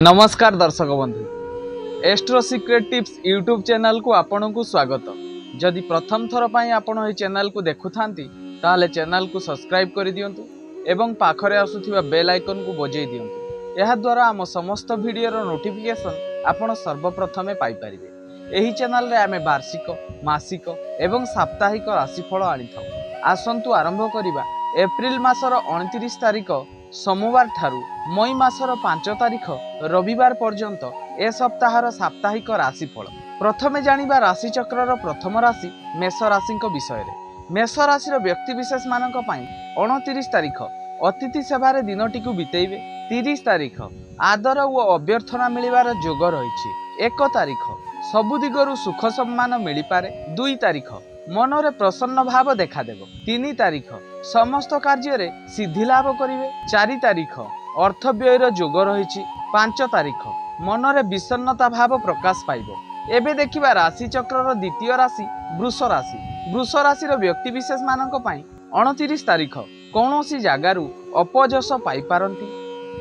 नमस्कार दर्शक बंधु astro secret tips YouTube channel को आपन को स्वागत। जदि प्रथम थर पर आपण ए चैनल को देखुथांती ताले चैनल को सब्सक्राइब कर दियंतु एवं पाखरे आसुथिबा बेल आइकन को बजाई दियंतु। यह द्वारा आम समस्त वीडियो नोटिफिकेशन आपण सर्वप्रथमे पाई परिबे। एही चैनल रे आमे वार्षिक मासिक एवं साप्ताहिक राशिफल आनी थाउ। आसंतु आरंभ करिबा एप्रिल मासर 29 तारिख सोमवार ठारू मई मासर 5 तारिख रविवार पर्यंत ए सप्ताहर साप्ताहिक राशिफल। प्रथमे जानिबा राशि चक्रर प्रथम राशि मेष राशि विषय रे। मेष राशि व्यक्तिविशेष मानक पई 29 तारिख अतिथि सेवार दिनटी को बितेइबे। 30 तारिख आदर और अभ्यर्थना मिलिबार जोग रहिछि। 1 तारिख सबु दिगरु सुख सम्मान मिली पारे। 2 तारिख मनरे प्रसन्न भाव देखा देव। 3 तारिख समस्त कार्य रे सिद्धि लाभ करिवे। 4 तारिख अर्थ व्ययर जोग रहिछि। 5 तारिख मनरे विषन्नता भाव प्रकाश पाइबो। एबे देखिबा राशि चक्रर द्वितीय राशि वृष राशि। वृष राशि व्यक्ति विशेष मानक पई 29 तारिख कौनसी जगारु अपजस पाई पारंती।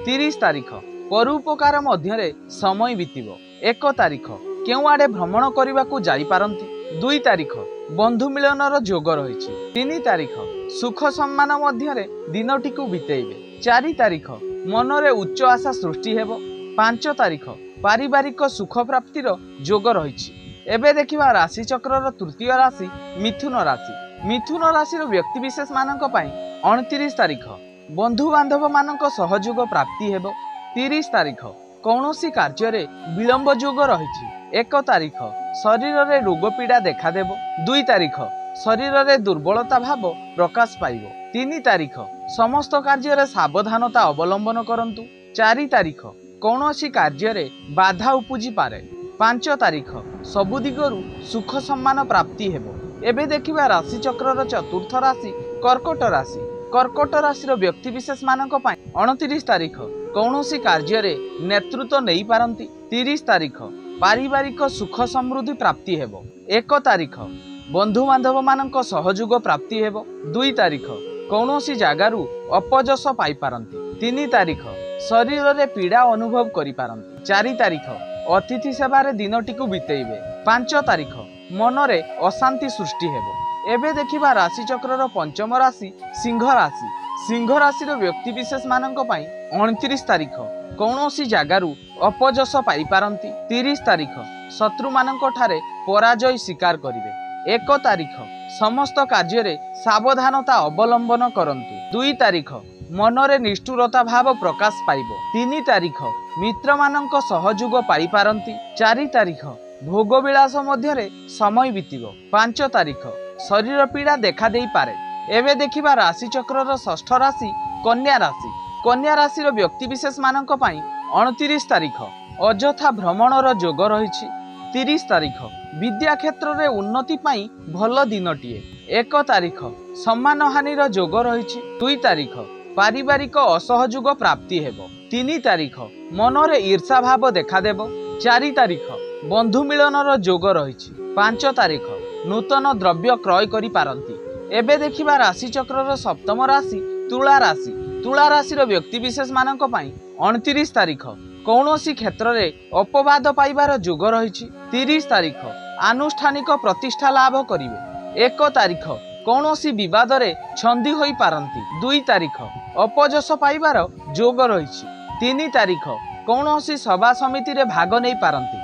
30 तारिख परोपकार मध्यरे समय बीतिबो। 1 तारिख केउ आडे भ्रमण करबाकू जाई पारंती। 2 तारिख बंधु मिलनर जोग रहिछि। 3 तारिख सुख सम्मान मध्यरे दिनटी को बितेइबे। 4 तारिख मनरे उच्च आशा सृष्टि हेबो। 5 तारिख पारिवारिक सुख प्राप्तिर जोग रहिछि। एबे देखिबा राशि चक्रर तृतीय राशि मिथुन राशि। मिथुन राशि व्यक्ति विशेष मानक पई 29 तारिख बंधु बांधव मानक सहयोग प्राप्ति हेबो। 30 तारिख कौनसी कार्य रे विलंब जोग रहिछि। 1 तारिख शरीर रे रोग पीड़ा देखा देबो। 2 तारिख शरीर रे दुर्बलता भाव प्रकाश पाइबो। 3 तारिख समस्त कार्य रे सावधानता अवलंबन करंतु। 4 तारिख कौनसी कार्य रे बाधा उपजी पारे। 5 तारिख सबु दिगरु सुख सम्मान प्राप्ति हेबो। एबे देखिबा राशि चक्रर चतुर्थ राशि कर्कट राशि। कर्कट राशि व्यक्ति विशेष मानक पई 29 तारिख कौनसी कार्य रे नेतृत्व नहीं पारंती। 30 तारिख पारिवारिक सुख समृद्धि प्राप्ति हेबो। 1 तारिख बंधु बांधव मानक सहयोग प्राप्ति हेबो। 2 तारिख कौनसी जगारु अपजस पाई पारंती। 3 तारिख शरीर रे पीड़ा अनुभव करि पारंती। 4 तारिख अतिथि सेवारे दिनटी को बितेइबे। 5 तारिख मनरे अशांति सृष्टि हेबो। एबे देखिबा राशि चक्रर पंचम राशि सिंह राशि। सिंह राशि व्यक्ति विशेष मानक पई 29 तारिख कौनसी जगारु अपजस पाई पारंती। 30 तारिख शत्रु मानक ठारे पराजय स्वीकार करिवे। 1 तारिख समस्त कार्य रे सावधानता अवलंबन करंतु। 2 तारिख मनरे निष्ठुरता भाव प्रकाश पाइबो। 3 तारिख मित्र मानक सहयोग पाई पारंती। 4 तारिख भोग विलास मध्यरे समय बीतिबो। 5 तारिख शरीर पीड़ा देखा देई पारे। एबे देखिबा राशि चक्रर षष्ठ राशि कन्या राशि। कन्या राशि व्यक्ति विशेष मानक पई 29 तारिख अजथा भ्रमणर जोग रहिछि। 30 तारिख विद्या क्षेत्र रे उन्नति पाई भल दिनटीए। 1 तारिख सम्मान हानिर जोग रहिछि। 2 तारिख पारिवारिक असहयोग प्राप्ति हेबो। 3 तारिख मनरे ईर्षा भाव देखा देबो। 4 तारिख बंधु मिलनर जोग रहिछि। 5 तारिख नूतन द्रव्य क्रय करि पारंती। एबे देखिबा राशि चक्रर सप्तम राशि तुला राशि। तुला राशि व्यक्ति विशेष मानक पई 29 तारिख कौनसी क्षेत्र रे अपवाद पाइबार जोग रहिछि। 30 तारिख आनुष्ठानिक प्रतिष्ठा लाभ करिवे। 1 तारिख कौनसी विवाद रे छंदी होई पारंती। 2 तारिख अपजस पाइबार जोग रहिछि। 3 तारिख कौनसी सभा समिति रे भाग नै पारंती।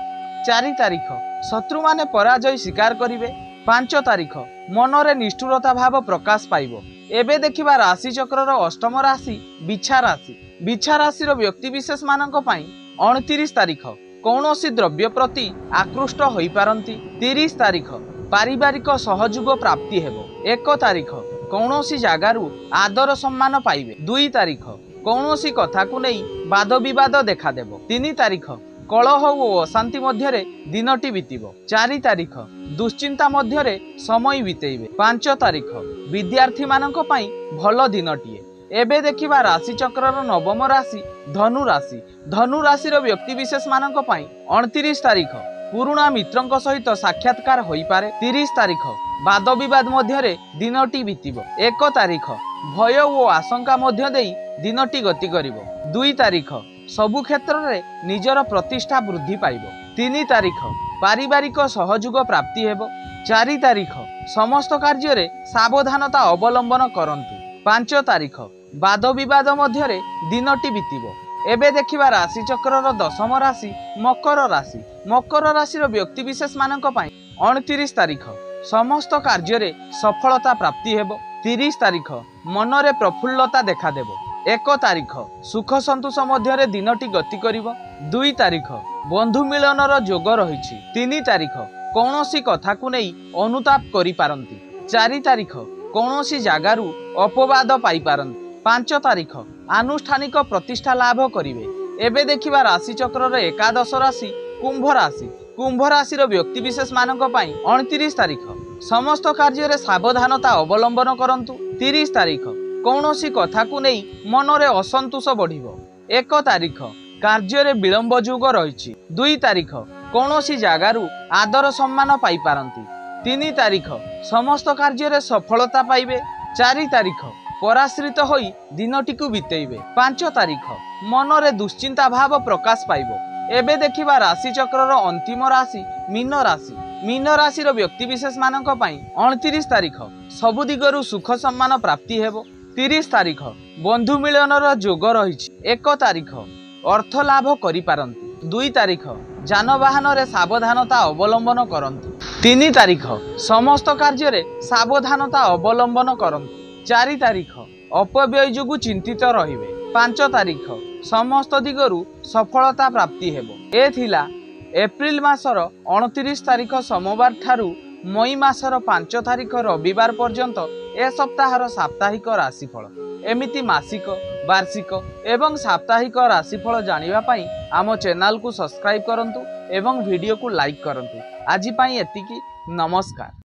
4 तारिख शत्रु माने पराजय स्वीकार करिवे। 5 तारिख मनरे निष्ठुरता भाव प्रकाश पाइबो। एबे देखिबा राशि चक्रर अष्टम राशि बिछा राशि। बिछा राशि व्यक्ति विशेष मानक पई 29 तारिख कौनसी द्रव्य प्रति आकृष्ट होई पारंती। 30 तारिख पारिवारिक सहयोग प्राप्ति हेबो। 1 तारिख कौनसी जगारु आदर सम्मान पाइबे। 2 तारिख कौनसी कथा को नहीं वाद विवाद देखा देबो। 3 तारिख कलह और अशांति मध्यरे दिनटी बीतिबो। 4 तारिख दुश्चिंता मध्यरे समय बीतेइबे। 5 तारिख विद्यार्थी मानक पई भल दिनटीए। एबे देखिबा राशि चक्रर नवम राशि धनु राशि। धनु राशि व्यक्ति विशेष मानक पई 29 तारिख पुराणा मित्रंक सहित साक्षात्कार होई पारे। 30 तारिख वाद विवाद मध्यरे दिनटी बीतिबो। 1 तारिख भय और आशंका मध्य देई दिनटी गति करिवो। 2 तारिख सबु क्षेत्र में निजर प्रतिष्ठा वृद्धि पाइब। 3 तारिख पारिवारिक सहयोग प्राप्ति हेब। 4 तारिख समस्त कार्य रे सावधानता अवलंबन करंतु। 5 तारिख वाद विवाद मध्य दिनटी बीतिब। एबे देखिबा राशि चक्रर दशम राशि मकर राशि। मकर राशि व्यक्ति विशेष मानक पई 29 तारिख समस्त कार्य रे सफलता प्राप्ति हेब। 30 तारिख मनरे प्रफुल्लता देखा देब। 1 तारिख सुख संतोष मध्य दिनटी गति करिब। 2 तारिख बंधु मिलनर जोग रही। 3 तारिख कौनसी कथा को नहीं अनुताप करि पारंती। 4 तारिख कौनसी जगारू अपवाद पाई पारंती। 5 तारिख आनुष्ठानिक प्रतिष्ठा लाभ करिवे। एबे देखिबा राशि चक्र एकादश राशि कुंभ राशि। कुंभ राशि व्यक्ति विशेष मानक पई 29 तारिख समस्त कार्य रे सावधानता अवलंबन करंतु। 30 तारिख कौनसी कथा को नहीं मनरे असंतोष बढ़िबो। 1 तारिख कार्य रे विलंब जोग रही। 2 तारिख कौनसी जगारू आदर सम्मान पाई पारंती। 3 तारिख समस्त कार्य रे सफलता पाइबे। 4 तारिख पराश्रित होई दिनटी को बितेइबे। 5 तारिख मनरे दुश्चिंता भाव प्रकाश पाइबो। एबे देखिबा राशि चक्रर अंतिम राशि मीन राशि। मीन राशि व्यक्ति विशेष मानक पई 29 तारिख सबु दिगरु सुख सम्मान प्राप्ति हेबो। 30 तारिख बंधु मिलनर जोग रही। 1 तारिख अर्थ लाभ करि पारंती। 2 तारिख जानवाहन रे सावधानता अवलंबन करंतु। 3 तारिख समस्त कार्य रे सावधानता अवलंबन करंतु। 4 तारिख अपव्यय जोगु चिंतित रहिबे। 5 तारिख समस्त दिगरु सफलता प्राप्ति हेबो। ए थिला एप्रिल मासर 29 तारिख सोमवार ठारू मई मासर 5 तारिख रविवार पर्यंत ए सप्ताहर साप्ताहिक राशिफल। एमिति मासिक वार्षिक एवं साप्ताहिक राशिफल जानिबा पई आम चैनल को सब्सक्राइब करंतु एवं वीडियो को लाइक करंतु। आज पई एतिकी। नमस्कार।